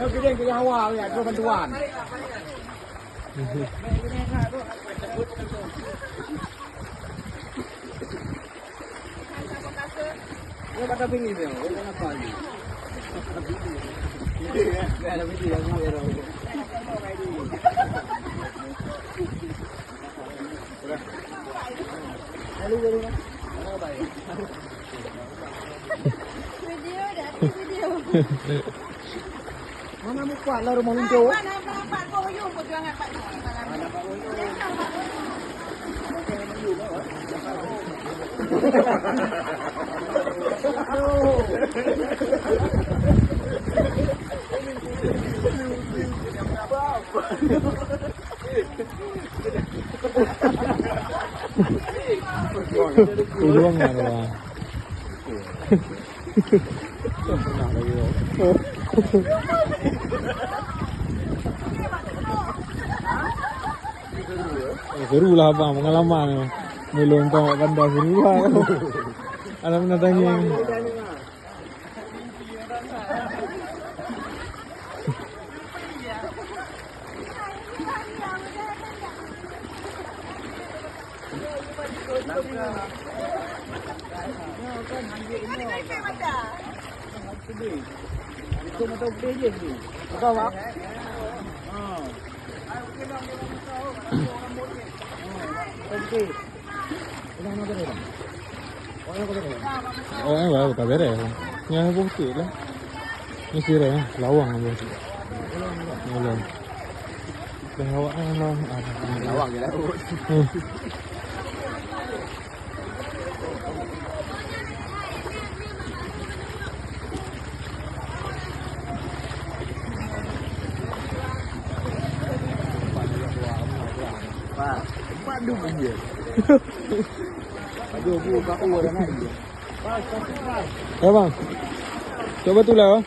Gede ke Jawa ya, dua bantuan. Ini kata pinggir dia, kenapa ni? Ini ada pinggir yang mau era. Lalu jadi mana? Mana baik? Video. Mana muka lah rumah lucu? Mana Pak Boyong perjuangan Pak Boyong. Mana Pak Boyong mana lah? Seru lah bang, pengalaman belum tahu benda seru lah. Alam mendatangi. Itu mata ubi je ni. Tahu tak? Okey. Ini mana dia? Oh, baru tak beres. Yang bukti lah. Ni sirah lawang apa? Lawang. Dah lawang lah. Lawang je lah. Aduh dia. Aduh buka uang dah naik. Eh bang. Coba tu lah.